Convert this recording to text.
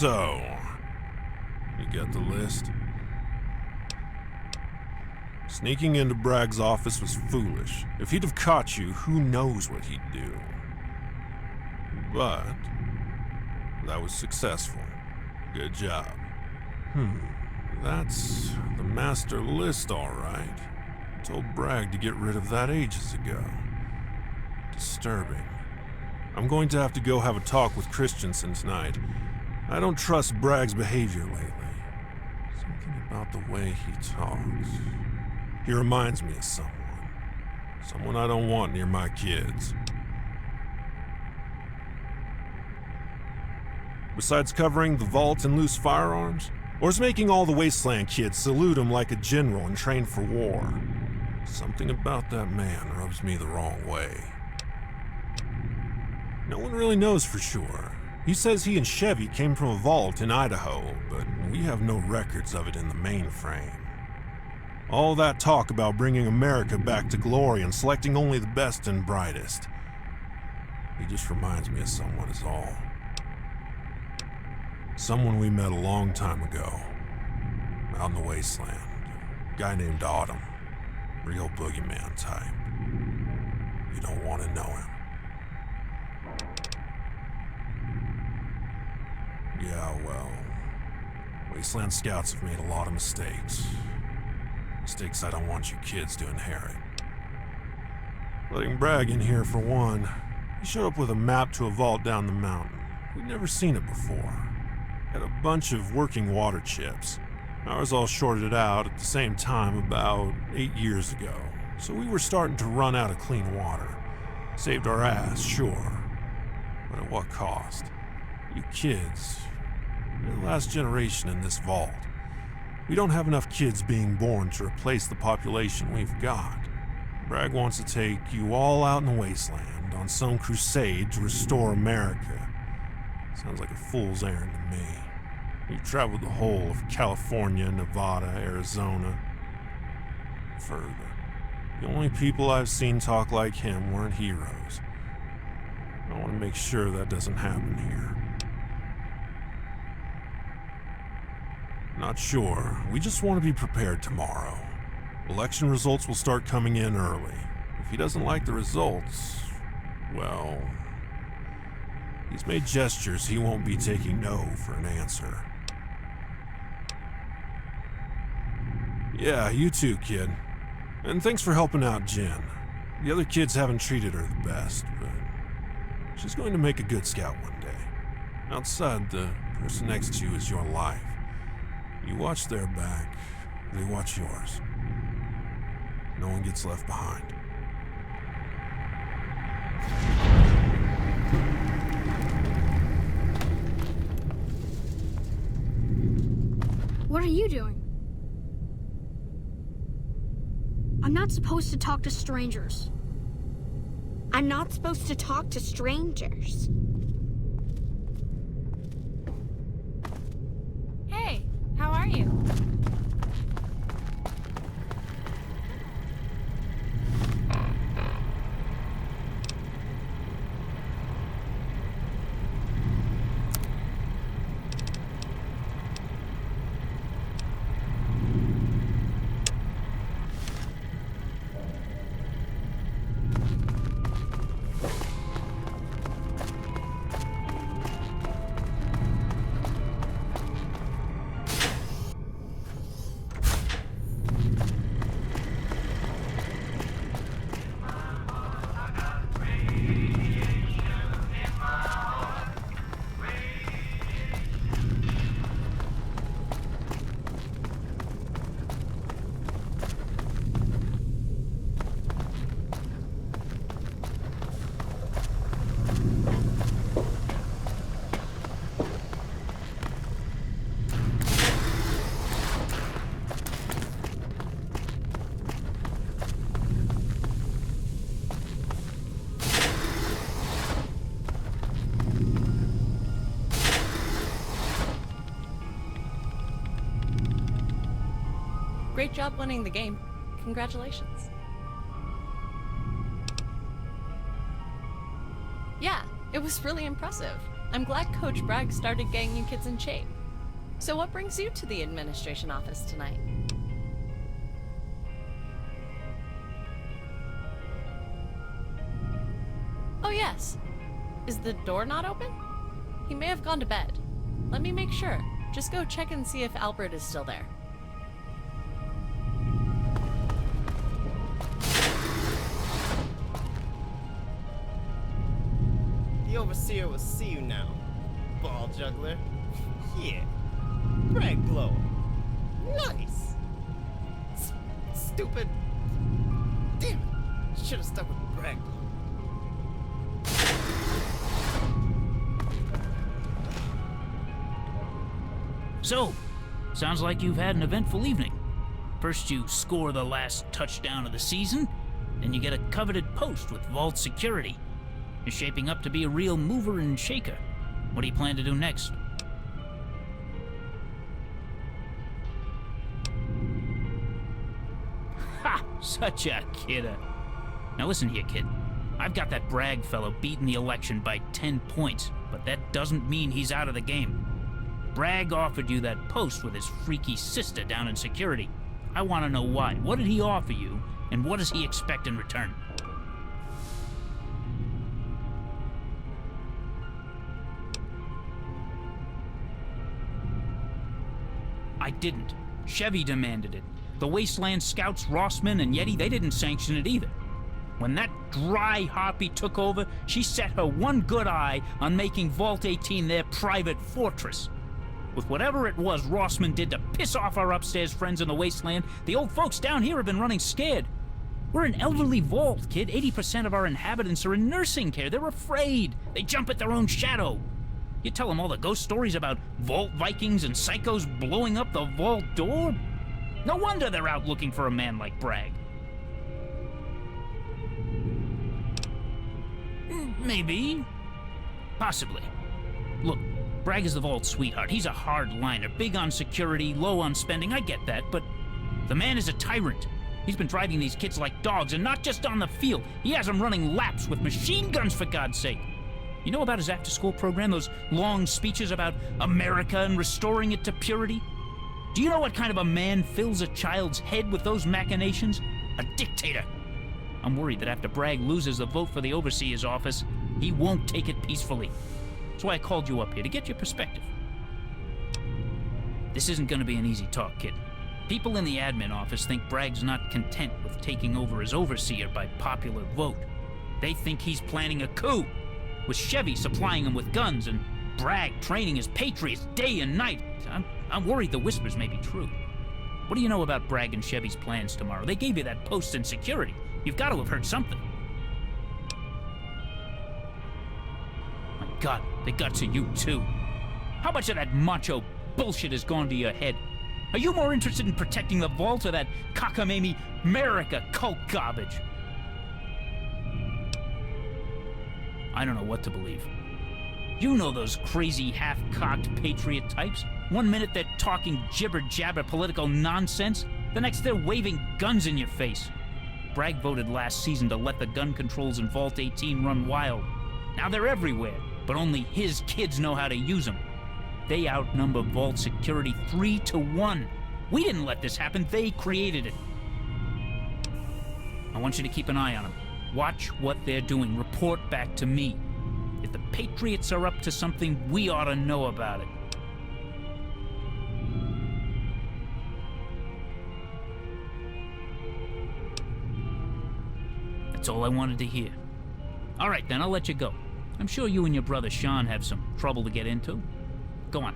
So, you got the list? Sneaking into Bragg's office was foolish. If he'd have caught you, who knows what he'd do. But that was successful. Good job. That's the master list, all right. I told Bragg to get rid of that ages ago. Disturbing. I'm going to have to go have a talk with Christensen tonight. I don't trust Bragg's behavior lately. Something about the way he talks. He reminds me of someone. Someone I don't want near my kids. Besides covering the vault and loose firearms? Or is making all the Wasteland kids salute him like a general and train for war? Something about that man rubs me the wrong way. No one really knows for sure. He says he and Chevy came from a vault in Idaho, but we have no records of it in the mainframe. All that talk about bringing America back to glory and selecting only the best and brightest. He just reminds me of someone is all. Someone we met a long time ago. Out in the Wasteland. A guy named Autumn. Real boogeyman type. You don't want to know him. Yeah, well, Wasteland Scouts have made a lot of mistakes. Mistakes I don't want you kids to inherit. Letting Bragg in here for one. He showed up with a map to a vault down the mountain. We'd never seen it before. Had a bunch of working water chips. Ours all shorted out at the same time about 8 years ago, so we were starting to run out of clean water. Saved our ass, sure. But at what cost? You kids, you're the last generation in this vault. We don't have enough kids being born to replace the population we've got. Bragg wants to take you all out in the Wasteland on some crusade to restore America. Sounds like a fool's errand to me. You've traveled the whole of California, Nevada, Arizona. Further. The only people I've seen talk like him weren't heroes. I want to make sure that doesn't happen here. Not sure. We just want to be prepared tomorrow. Election results will start coming in early. If he doesn't like the results, well, he's made gestures he won't be taking no for an answer. Yeah, you too, kid. And thanks for helping out Jen. The other kids haven't treated her the best, but she's going to make a good scout one day. Outside, the person next to you is your life. You watch their back, they watch yours. No one gets left behind. What are you doing? I'm not supposed to talk to strangers. I'm not supposed to talk to strangers. Hey, how are you? Great job winning the game. Congratulations. Yeah, it was really impressive. I'm glad Coach Bragg started getting you kids in shape. So what brings you to the administration office tonight? Oh yes. Is the door not open? He may have gone to bed. Let me make sure. Just go check and see if Albert is still there. The Overseer will see you now, ball juggler. Yeah. Brag blower. Nice. Stupid. Damn it. Should have stuck with brag blower. So, sounds like you've had an eventful evening. First you score the last touchdown of the season, then you get a coveted post with vault security. You're shaping up to be a real mover and shaker. What do you plan to do next? Ha! Such a kidder. Now listen here, kid. I've got that Bragg fellow beating the election by 10 points, but that doesn't mean he's out of the game. Bragg offered you that post with his freaky sister down in security. I want to know why. What did he offer you, and what does he expect in return? I didn't. Chevy demanded it. The Wasteland Scouts, Rossman, and Yeti, they didn't sanction it either. When that dry harpy took over, she set her one good eye on making Vault 18 their private fortress. With whatever it was Rossman did to piss off our upstairs friends in the Wasteland, the old folks down here have been running scared. We're an elderly vault, kid. 80% of our inhabitants are in nursing care. They're afraid. They jump at their own shadow. You tell them all the ghost stories about vault Vikings and psychos blowing up the vault door? No wonder they're out looking for a man like Bragg. Maybe. Possibly. Look, Bragg is the vault's sweetheart. He's a hard-liner, big on security, low on spending. I get that, but the man is a tyrant. He's been driving these kids like dogs, and not just on the field. He has them running laps with machine guns, for God's sake. You know about his after-school program, those long speeches about America and restoring it to purity? Do you know what kind of a man fills a child's head with those machinations? A dictator. I'm worried that after Bragg loses the vote for the Overseer's office, he won't take it peacefully. That's why I called you up here, to get your perspective. This isn't going to be an easy talk, kid. People in the admin office think Bragg's not content with taking over as Overseer by popular vote. They think he's planning a coup, with Chevy supplying him with guns and Bragg training his patriots day and night. I'm worried the whispers may be true. What do you know about Bragg and Chevy's plans tomorrow? They gave you that post in security. You've got to have heard something. My God, they got to you too. How much of that macho bullshit has gone to your head? Are you more interested in protecting the vault or that cockamamie America cult garbage? I don't know what to believe. You know those crazy half-cocked patriot types. One minute they're talking jibber-jabber political nonsense, the next they're waving guns in your face. Bragg voted last season to let the gun controls in Vault 18 run wild. Now they're everywhere, but only his kids know how to use them. They outnumber Vault security 3-1. We didn't let this happen, they created it. I want you to keep an eye on them. Watch what they're doing. Report back to me. If the Patriots are up to something, we ought to know about it. That's all I wanted to hear. All right, then, I'll let you go. I'm sure you and your brother Sean have some trouble to get into. Go on.